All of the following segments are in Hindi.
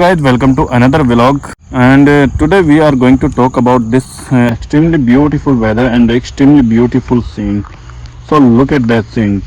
Guys, welcome to another vlog, and today we are going to talk about this extremely beautiful weather and extremely beautiful scene. So look at that scene.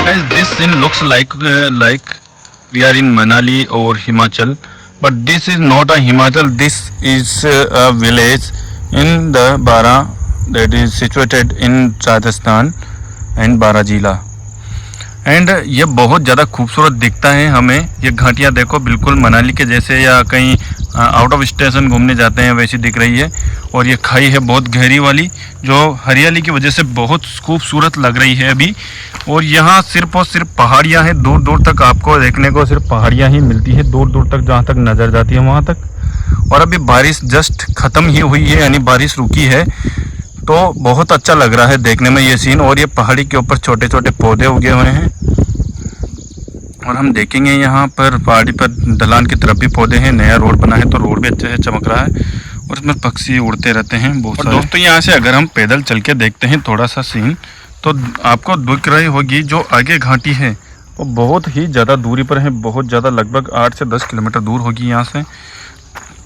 Guys, this scene looks like we are in Manali or Himachal, but this is not a Himachal. This is a village in the Bara that is situated in Rajasthan and Bara जिला. एंड ये बहुत ज़्यादा खूबसूरत दिखता है हमें. ये घाटियाँ देखो बिल्कुल मनाली के जैसे या कहीं आउट ऑफ स्टेशन घूमने जाते हैं वैसी दिख रही है. और ये खाई है बहुत गहरी वाली जो हरियाली की वजह से बहुत खूबसूरत लग रही है अभी. और यहाँ सिर्फ और सिर्फ पहाड़ियाँ हैं. दूर दूर तक आपको देखने को सिर्फ पहाड़ियाँ ही मिलती है, दूर दूर तक जहाँ तक नज़र जाती है वहाँ तक. और अभी बारिश जस्ट ख़त्म ही हुई है, यानी बारिश रुकी है, तो बहुत अच्छा लग रहा है देखने में ये सीन. और ये पहाड़ी के ऊपर छोटे छोटे पौधे उगे हुए हैं. और हम देखेंगे यहाँ पर पहाड़ी पर ढलान की तरफ भी पौधे हैं. नया रोड बना है तो रोड भी अच्छे से चमक रहा है और इसमें पक्षी उड़ते रहते हैं बहुत सारे. दोस्तों यहाँ से अगर हम पैदल चल के देखते हैं थोड़ा सा सीन, तो आपको दिख रही होगी जो आगे घाटी है वो बहुत ही ज़्यादा दूरी पर है. बहुत ज़्यादा, लगभग 8 से 10 किलोमीटर दूर होगी यहाँ से.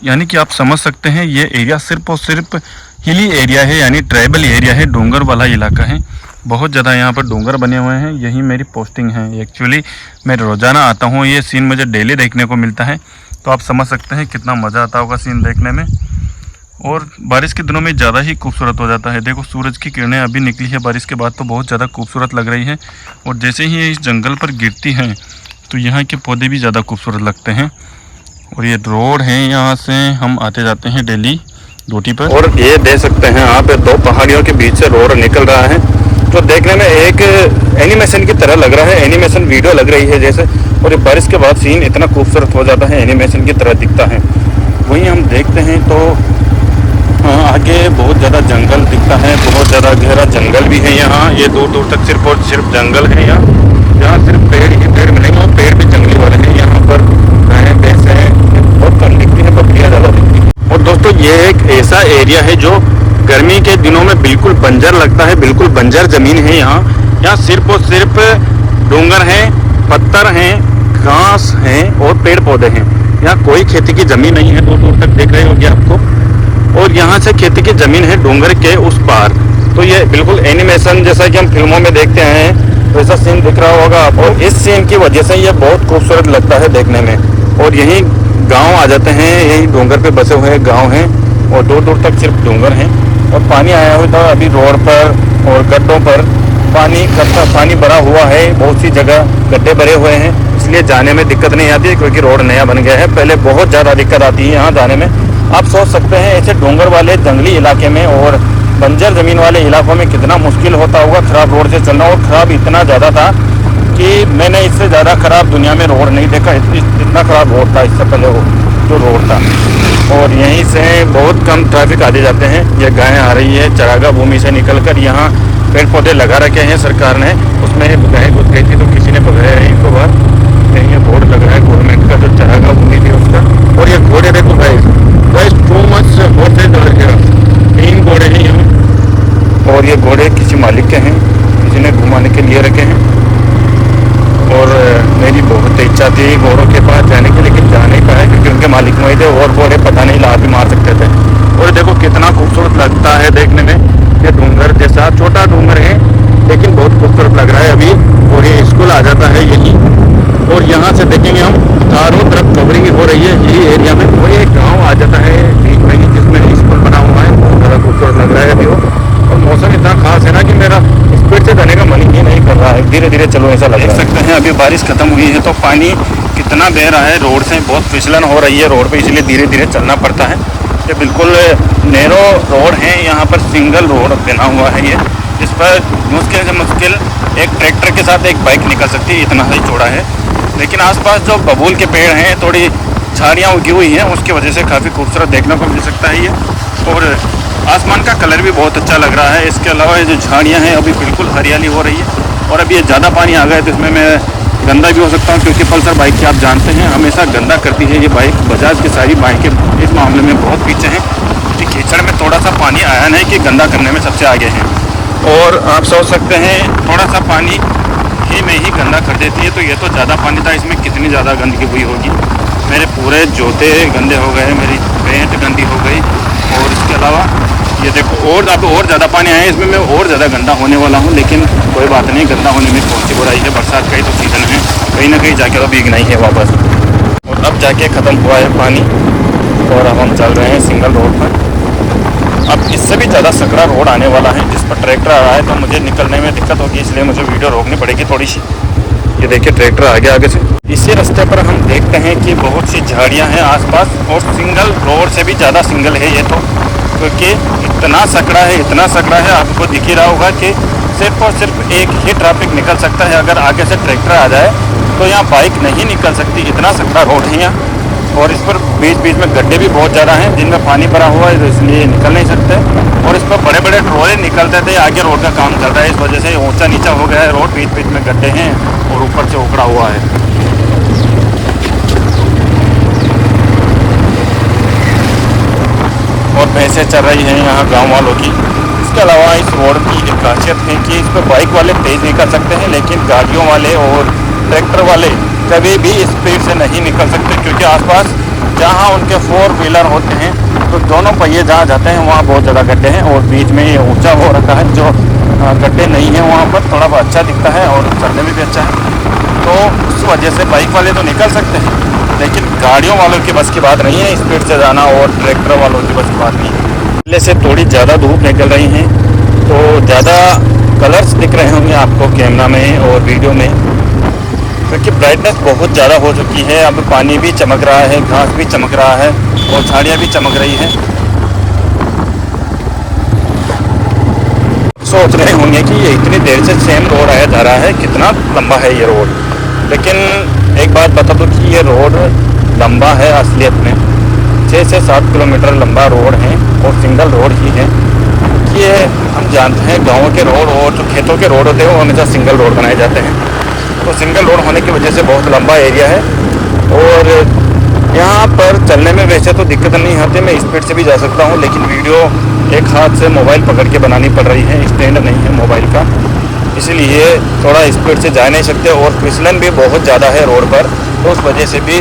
यानी कि आप समझ सकते हैं ये एरिया सिर्फ और सिर्फ हिली एरिया है, यानी ट्राइबल एरिया है, डोंगर वाला इलाका है. बहुत ज़्यादा यहाँ पर डोंगर बने हुए हैं. यही मेरी पोस्टिंग है. एक्चुअली मैं रोज़ाना आता हूँ, ये सीन मुझे डेली देखने को मिलता है. तो आप समझ सकते हैं कितना मज़ा आता होगा सीन देखने में. और बारिश के दिनों में ज़्यादा ही खूबसूरत हो जाता है. देखो सूरज की किरणें अभी निकली है बारिश के बाद, तो बहुत ज़्यादा खूबसूरत लग रही है. और जैसे ही ये इस जंगल पर गिरती हैं तो यहाँ के पौधे भी ज़्यादा खूबसूरत लगते हैं. और ये रोड है, यहाँ से हम आते जाते हैं डेली ड्यूटी पर. और ये देख सकते हैं आप, दो पहाड़ियों के बीच से रोड निकल रहा है जो देखने में एक एनिमेशन की तरह लग रहा है. एनिमेशन वीडियो लग रही है जैसे. और ये बारिश के बाद सीन इतना खूबसूरत हो जाता है, एनिमेशन की तरह दिखता है. वहीं हम देखते हैं तो आगे बहुत ज़्यादा जंगल दिखता है. बहुत ज़्यादा गहरा जंगल भी है यहाँ. ये दूर दूर तक सिर्फ और सिर्फ जंगल है यहाँ सिर्फ पेड़ ही पेड़ मिलेंगे. और पेड़ भी जंगली वाले हैं. यहाँ पर गायें भैंसें बहुत कम दिखती हैं, बकरियाँ ज़्यादा दिखती हैं. और दोस्तों ये एक ऐसा एरिया है जो गर्मी के दिनों में बिल्कुल बंजर लगता है. बिल्कुल बंजर ज़मीन है यहाँ सिर्फ और सिर्फ डूंगर हैं, पत्थर हैं, घास हैं और पेड़ पौधे हैं. यहाँ कोई खेती की ज़मीन नहीं है. दूर दूर तक देख रहे होंगे आपको. और यहाँ से खेती की ज़मीन है डूंगर के उस पार. तो ये बिल्कुल एनिमेशन जैसा कि हम फिल्मों में देखते हैं वैसा सीन दिख रहा होगा. और इस सीन की वजह से ये बहुत खूबसूरत लगता है देखने में. और यहीं गांव आ जाते हैं, यही डूंगर पे बसे हुए गांव हैं और दूर दूर तक सिर्फ डूंगर हैं. और पानी आया हुआ था अभी रोड पर और गड्ढों पर. पानी भरा हुआ है, बहुत सी जगह गड्ढे भरे हुए हैं, इसलिए जाने में दिक्कत नहीं आती है क्योंकि रोड नया बन गया है. पहले बहुत ज़्यादा दिक्कत आती है यहाँ जाने में. आप सोच सकते हैं ऐसे डोंगर वाले जंगली इलाके में और बंजर ज़मीन वाले इलाकों में कितना मुश्किल होता होगा खराब रोड से चलना. और ख़राब इतना ज़्यादा था कि मैंने इससे ज़्यादा ख़राब दुनिया में रोड नहीं देखा. इतना ख़राब रोड था इससे पहले जो रोड था. और यहीं से बहुत कम ट्रैफिक आते जाते हैं. ये गायें आ रही है चरागा भूमि से निकल कर यहाँ पेड़ पौधे लगा रखे हैं सरकार ने, उसमें गाय घुस गई थी तो किसी ने भगाया है इनको बाहर। ये बोर्ड लग रहा है गवर्नमेंट का, जो चाहेगा वो नहीं थी उसका। और ये घोड़े देखो guys, guys too much horse's लगेगा, 3 घोड़े हैं यहाँ। और ये घोड़े किसी मालिक के हैं, किसी ने घुमाने के लिए रखे हैं। और मेरी बहुत इच्छा थी घोड़ों के पास जाने की, लेकिन जा नहीं पाया क्योंकि उनके मालिक वही थे और घोड़े पता नहीं लात भी मार सकते थे। और देखो कितना खूबसूरत लगता है देखने में, ये डूंगर जैसा छोटा डूंगर है लेकिन बहुत खूबसूरत लग रहा है अभी। और ये स्कूल आ जाता है यहीं, और यहाँ से देखेंगे हम चारों तरफ कवरिंग हो रही है यही एरिया में। और ये गाँव आ जाता है बीच में जिसमें स्कूल बना हुआ है, बहुत ज़्यादा खूबसूरत लग रहा है अभी वो। और मौसम इतना खास है ना कि मेरा स्पीड से जाने का मन ही नहीं कर रहा है, धीरे धीरे चलो ऐसा लग रहा है। देख सकते हैं अभी बारिश खत्म हुई है तो पानी कितना बह रहा है रोड से, बहुत फिसलन हो रही है रोड पे, इसलिए धीरे धीरे चलना पड़ता है। ये बिल्कुल नैरो रोड है, यहाँ पर सिंगल रोड बना हुआ है ये, जिस पर मुश्किल से मुश्किल एक ट्रैक्टर के साथ एक बाइक निकल सकती है, इतना ही चौड़ा है। लेकिन आसपास जो बबूल के पेड़ हैं, थोड़ी झाड़ियाँ उगी हुई हैं, उसकी वजह से काफ़ी खूबसूरत देखने को मिल सकता है ये। और आसमान का कलर भी बहुत अच्छा लग रहा है। इसके अलावा ये जो झाड़ियाँ हैं अभी बिल्कुल हरियाली हो रही है। और अभी ये ज़्यादा पानी आ गया तो इसमें मैं गंदा भी हो सकता हूँ, क्योंकि पल्सर बाइक की आप जानते हैं हमेशा गंदा करती है ये बाइक। बजाज की सारी बाइकें इस मामले में बहुत पीछे हैं कि कीचड़ में थोड़ा सा पानी आया नहीं कि गंदा करने में सबसे आगे हैं। और आप सोच सकते हैं थोड़ा सा पानी ही में ही गंदा कर देती है, तो ये तो ज़्यादा पानी था, इसमें कितनी ज़्यादा गंदगी हुई होगी। मेरे पूरे जूते गंदे हो गए, मेरी पेंट गंदी हो गई। और इसके अलावा ये देखो और अब और ज़्यादा पानी आया है, इसमें मैं और ज़्यादा गंदा होने वाला हूँ। लेकिन कोई बात नहीं, गंदा होने में कौन सी बुराई है, बरसात का ही तो सीज़न है, कहीं ना कहीं जाके तो भीगना ही है वापस। और अब जाके ख़त्म हुआ है पानी और अब हम चल रहे हैं सिंगल रोड पर। अब इससे भी ज़्यादा सकरा रोड आने वाला है जिस पर ट्रैक्टर आ रहा है, तो मुझे निकलने में दिक्कत होगी, इसलिए मुझे वीडियो रोकनी पड़ेगी थोड़ी सी। ये देखिए ट्रैक्टर आ गया आगे से। इसी रास्ते पर हम देखते हैं कि बहुत सी झाड़ियाँ हैं आसपास, और सिंगल रोड से भी ज़्यादा सिंगल है ये तो, क्योंकि इतना सकड़ा है, इतना सकड़ा है, आपको दिख ही रहा होगा कि सिर्फ और सिर्फ एक ही ट्रैफिक निकल सकता है। अगर आगे से ट्रैक्टर आ जाए तो यहाँ बाइक नहीं निकल सकती, इतना सकड़ा रोड है यहाँ। और इस पर बीच बीच में गड्ढे भी बहुत ज़्यादा हैं जिनमें पानी भरा हुआ है, तो इसलिए निकल नहीं सकते। और इस पर बड़े बड़े ट्रोले निकलते थे, आगे रोड का काम चल रहा है, इस वजह से ऊंचा नीचा हो गया है रोड, बीच बीच में गड्ढे हैं और ऊपर से उखड़ा हुआ है। और भैंसें चल रही हैं यहाँ गाँव वालों की। इसके अलावा इस रोड की एक खासियत है कि इस पर बाइक वाले तेज़ निकल सकते हैं, लेकिन गाड़ियों वाले और ट्रैक्टर वाले कभी भी स्पीड से नहीं निकल सकते, क्योंकि आसपास जहाँ उनके 4 व्हीलर होते हैं तो दोनों पहिए जहाँ जाते हैं वहाँ बहुत ज़्यादा गड्ढे हैं, और बीच में ये ऊंचा हो रखा है, जो गड्ढे नहीं हैं वहाँ पर थोड़ा बहुत अच्छा दिखता है और चलने में भी अच्छा है। तो उस वजह से बाइक वाले तो निकल सकते हैं, लेकिन गाड़ियों वालों की बस की बात नहीं है स्पीड से जाना, और ट्रैक्टर वालों की बस की बात नहीं है। पहले से थोड़ी ज़्यादा धूप निकल रही हैं तो ज़्यादा कलर्स दिख रहे होंगे आपको कैमरा में और वीडियो में, क्योंकि ब्राइटनेस बहुत ज़्यादा हो चुकी है। अब पानी भी चमक रहा है, घास भी चमक रहा है और झाड़ियाँ भी चमक रही हैं। सोच रहे होंगे कि ये इतनी देर से सेम रोड आया जा रहा है, कितना लंबा है ये रोड। लेकिन एक बात बता दो कि ये रोड लंबा है असलियत में 6 से 7 किलोमीटर लंबा रोड है, और सिंगल रोड ही है। ये हम जानते हैं गाँव के रोड और जो खेतों के रोड होते हैं वो हमेशा सिंगल रोड बनाए जाते हैं, तो सिंगल रोड होने की वजह से बहुत लंबा एरिया है। और यहाँ पर चलने में वैसे तो दिक्कत नहीं आती, मैं स्पीड से भी जा सकता हूँ, लेकिन वीडियो एक हाथ से मोबाइल पकड़ के बनानी पड़ रही है, स्टैंड नहीं है मोबाइल का, इसलिए थोड़ा स्पीड से जा नहीं सकते। और फिसलन भी बहुत ज़्यादा है रोड पर, तो उस वजह से भी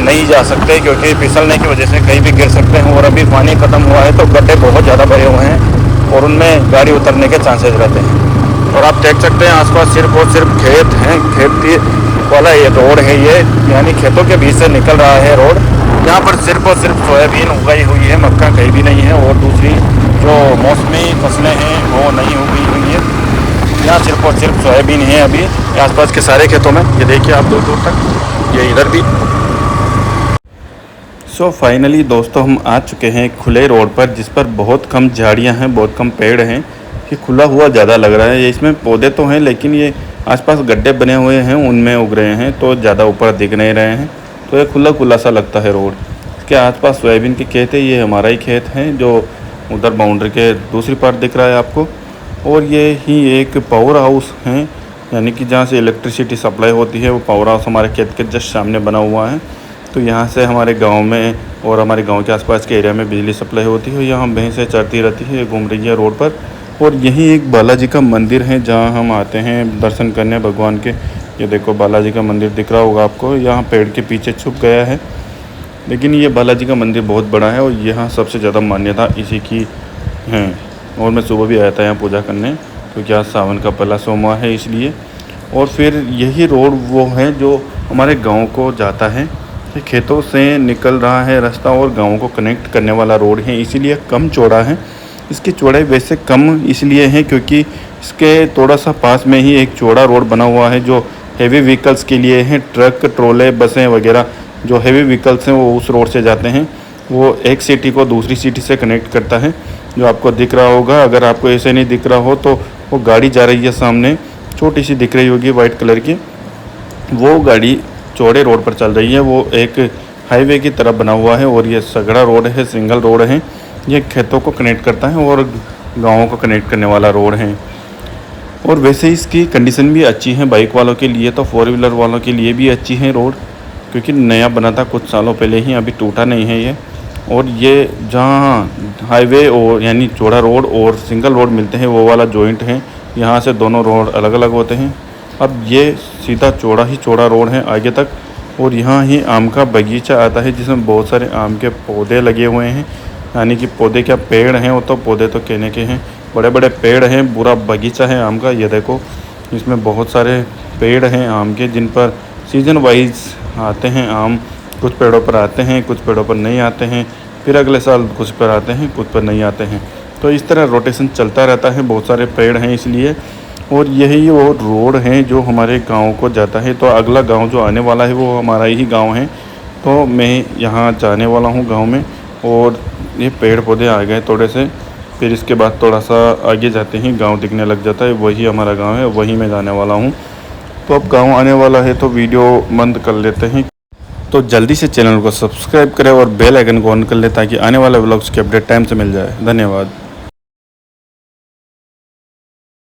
नहीं जा सकते, क्योंकि फिसलने की वजह से कहीं भी गिर सकते हैं। और अभी पानी ख़त्म हुआ है तो गड्ढे बहुत ज़्यादा भरे हुए हैं और उनमें गाड़ी उतरने के चांसेस रहते हैं। और आप देख सकते हैं आसपास सिर्फ और सिर्फ खेत हैं, खेती वाला ये रोड है ये, यानी खेतों के बीच से निकल रहा है रोड। यहाँ पर सिर्फ और सिर्फ सोयाबीन उगाई हुई है, मक्का कहीं भी नहीं है, और दूसरी जो मौसमी फसलें हैं वो नहीं उगी हुई है। यहाँ सिर्फ और सिर्फ सोयाबीन है अभी आसपास के सारे खेतों में, ये देखिए आप दूर दूर तक, ये इधर भी। सो फाइनली दोस्तों हम आ चुके हैं खुले रोड पर, जिस पर बहुत कम झाड़ियाँ हैं, बहुत कम पेड़ हैं, कि खुला हुआ ज़्यादा लग रहा है। इसमें पौधे तो हैं लेकिन ये आसपास गड्ढे बने हुए हैं उनमें उग रहे हैं, तो ज़्यादा ऊपर दिख नहीं रहे हैं, तो ये खुला खुला सा लगता है रोड। इसके आसपास सोयाबीन के खेत है, ये हमारा ही खेत है जो उधर बाउंड्री के दूसरी पार्ट दिख रहा है आपको। और ये ही एक पावर हाउस है, यानी कि जहाँ से इलेक्ट्रिसिटी सप्लाई होती है। वो पावर हाउस हमारे खेत के जस्ट सामने बना हुआ है। तो यहाँ से हमारे गांव में और हमारे गांव के आसपास के एरिया में बिजली सप्लाई होती है। यहाँ भैंसें चरती रहती है, घूम रही है रोड पर। और यहीं एक बालाजी का मंदिर है जहाँ हम आते हैं दर्शन करने भगवान के। ये देखो बालाजी का मंदिर दिख रहा होगा आपको, यहाँ पेड़ के पीछे छुप गया है, लेकिन ये बालाजी का मंदिर बहुत बड़ा है और यहाँ सबसे ज़्यादा मान्यता इसी की है। और मैं सुबह भी आया था यहाँ पूजा करने, क्योंकि आज सावन का पहला सोमवार है इसलिए। और फिर यही रोड वो है जो हमारे गांव को जाता है। ये खेतों से निकल रहा है रास्ता और गांव को कनेक्ट करने वाला रोड है, इसीलिए कम चौड़ा है। इसकी चौड़ाई वैसे कम इसलिए है क्योंकि इसके थोड़ा सा पास में ही एक चौड़ा रोड बना हुआ है जो हेवी व्हीकल्स के लिए है। ट्रक, ट्रोले, बसें वगैरह जो हेवी व्हीकल्स हैं वो उस रोड से जाते हैं। वो एक सिटी को दूसरी सिटी से कनेक्ट करता है, जो आपको दिख रहा होगा। अगर आपको ऐसे नहीं दिख रहा हो तो वो गाड़ी जा रही है सामने, छोटी सी दिख रही होगी वाइट कलर की। वो गाड़ी चौड़े रोड पर चल रही है, वो एक हाईवे की तरफ बना हुआ है। और ये सगड़ा रोड है, सिंगल रोड है। ये खेतों को कनेक्ट करता है और गाँवों को कनेक्ट करने वाला रोड है। और वैसे इसकी कंडीशन भी अच्छी है बाइक वालों के लिए, तो 4 व्हीलर वालों के लिए भी अच्छी है रोड, क्योंकि नया बना था कुछ सालों पहले ही, अभी टूटा नहीं है ये। और ये जहाँ हाईवे और यानी चौड़ा रोड और सिंगल रोड मिलते हैं वो वाला जॉइंट है। यहाँ से दोनों रोड अलग अलग होते हैं। अब ये सीधा चौड़ा ही चौड़ा रोड है आगे तक। और यहाँ ही आम का बगीचा आता है जिसमें बहुत सारे आम के पौधे लगे हुए हैं, यानी कि पौधे क्या पेड़ हैं, वो तो पौधे तो कहने के हैं, बड़े बड़े पेड़ हैं। पूरा बगीचा है आम का। ये देखो इसमें बहुत सारे पेड़ हैं आम के, जिन पर सीजन वाइज आते हैं आम। कुछ पेड़ों पर आते हैं, कुछ पेड़ों पर नहीं आते हैं, फिर अगले साल कुछ पर आते हैं, कुछ पर नहीं आते हैं। तो इस तरह रोटेशन चलता रहता है। बहुत सारे पेड़ हैं इसलिए। और यही वो रोड है जो हमारे गांव को जाता है। तो अगला गांव जो आने वाला है वो हमारा ही गांव है। तो मैं यहाँ जाने वाला हूँ गांव में। और ये पेड़ पौधे आ गए थोड़े से, फिर इसके बाद थोड़ा सा आगे जाते ही गांव दिखने लग जाता है। वही हमारा गांव है, वही मैं जाने वाला हूँ। तो अब गांव आने वाला है तो वीडियो बंद कर लेते हैं। तो जल्दी से चैनल को सब्सक्राइब करें और बेल आइकन को ऑन कर लें ताकि आने वाले व्लॉग्स की अपडेट टाइम से मिल जाए। धन्यवाद।